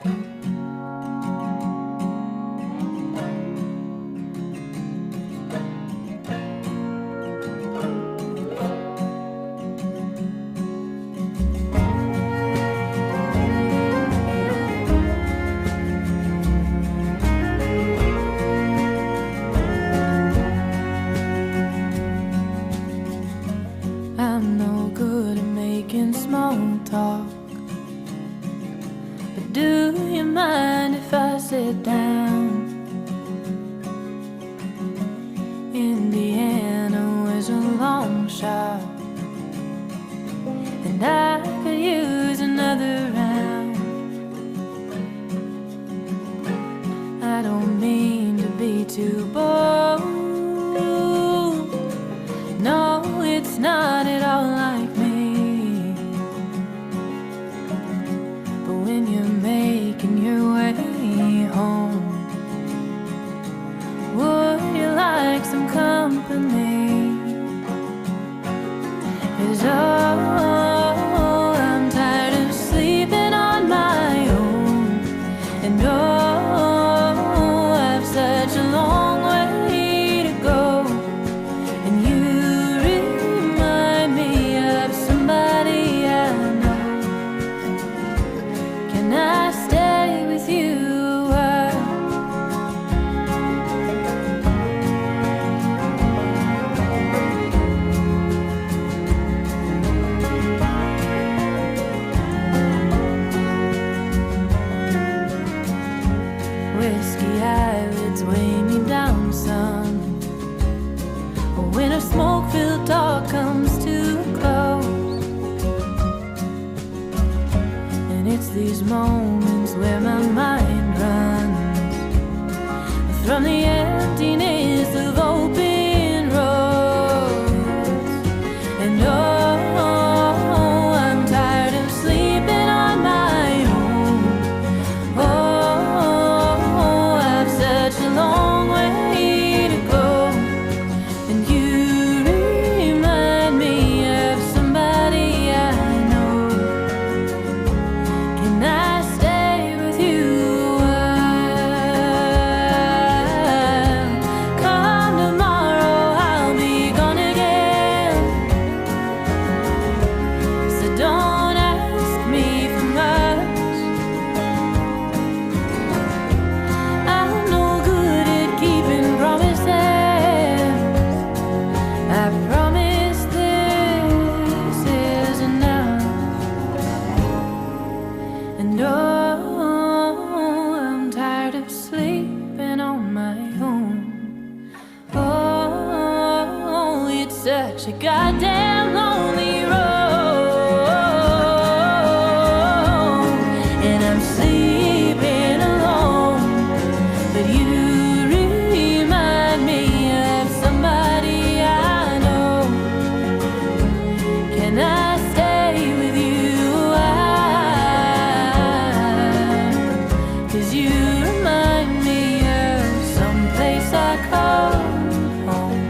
I'm no good at making small talk, but do you mind if I sit down? Indiana was a long shot, and I could use another round. I don't mean to be too bold, no, it's not at all like me. But when you're making your way home, would you like some company? 'Cause oh, I'm tired of sleeping on my own, and oh, I've such a long way to go. And you remind me of somebody I know. Can I stay with you a while? Whiskey eyelids weigh me down some, but when a smoke-filled talk comes too close, and it's these moments where my mind runs from the emptiness of open roads. And oh, I'm tired of sleeping on my own. Oh, I've such a long way to go. And you remind me of somebody I know. Can I stay with you a while? Come tomorrow, I'll be gone again. So don't ask me for much. I'm no good at keeping promises. I promise this is enough. And oh, I'm tired of sleeping on my own. Oh, it's such a goddamn lonely road, and I'm sleeping alone. But you remind me of somebody I know. Can I stay with you a while? 'Cause you remind me of someplace I call home.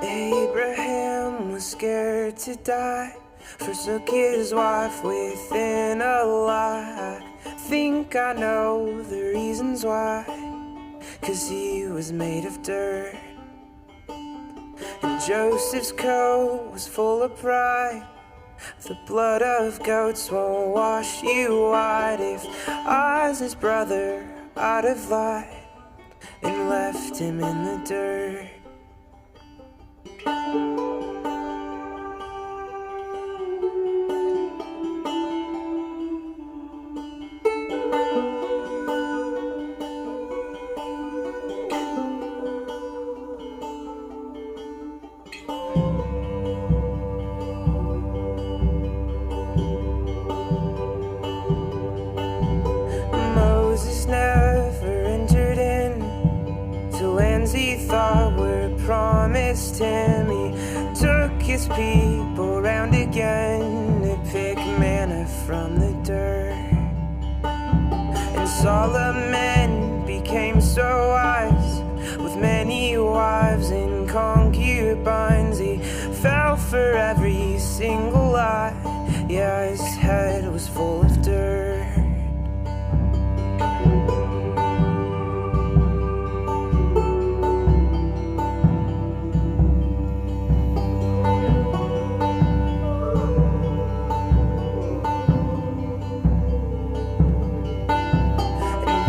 Abraham was scared to die, forsook his wife within a lie. I think I know the reasons why, 'cause he was made of dirt. And Joseph's coat was full of pride, the blood of goats won't wash you white. If Oz, his brother, I'd have lied and left him in the dirt. Moses never entered in to lands he thought were promised him. He took his people round again to pick manna from the dirt. And Solomon became so wise, with many wives and concubines. He fell for every single lie, yeah, his head was full of dirt.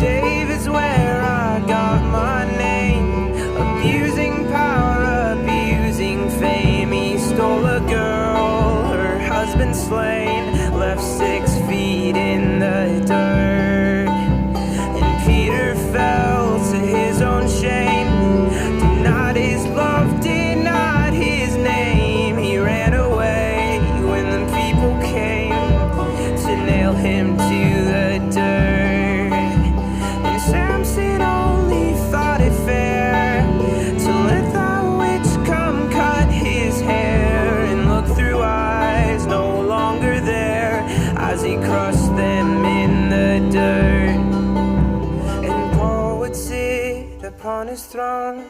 David's where I got my name, abusing power, abusing fame. He stole a girl, her husband slain, left 6 feet in the dirt. And Peter fell to his own shame, denied his love, denied his name. He ran away when the people came to nail him to the dirt. Samson only thought it fair to let that witch come cut his hair and look through eyes no longer there as he crushed them in the dirt. And Paul would sit upon his throne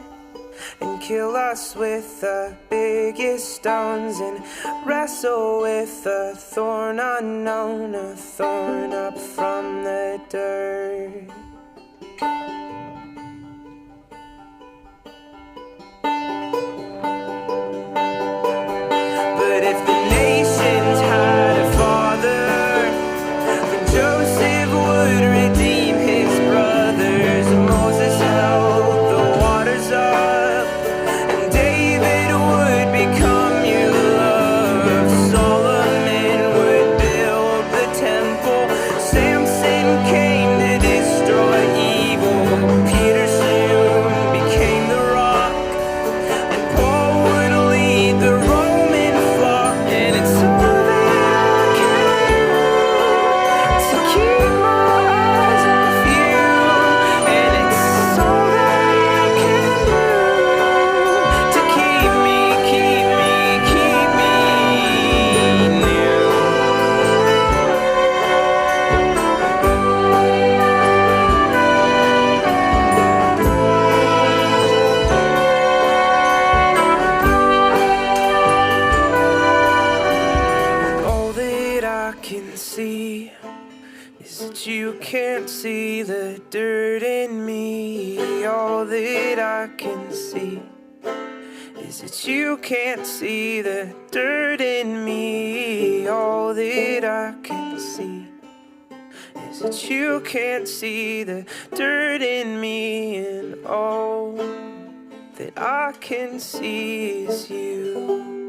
and kill us with the biggest stones and wrestle with a thorn unknown, a thorn up from the dirt. But if the nations had a father, then Joseph would redeem his brothers. Moses held the waters up, and David would become your love. Solomon would build the temple. Samson came to destroy evil. Peter soon became the rock, and Paul would lead the Roman flock. And it's all that I can do to keep my eyes off you, and it's all that I can do to keep me near. All that I can see is that you can't see the dirt in me. All that I can see is that you can't see the dirt in me. All that I can see is that you can't see the dirt in me. And all that I can see is you.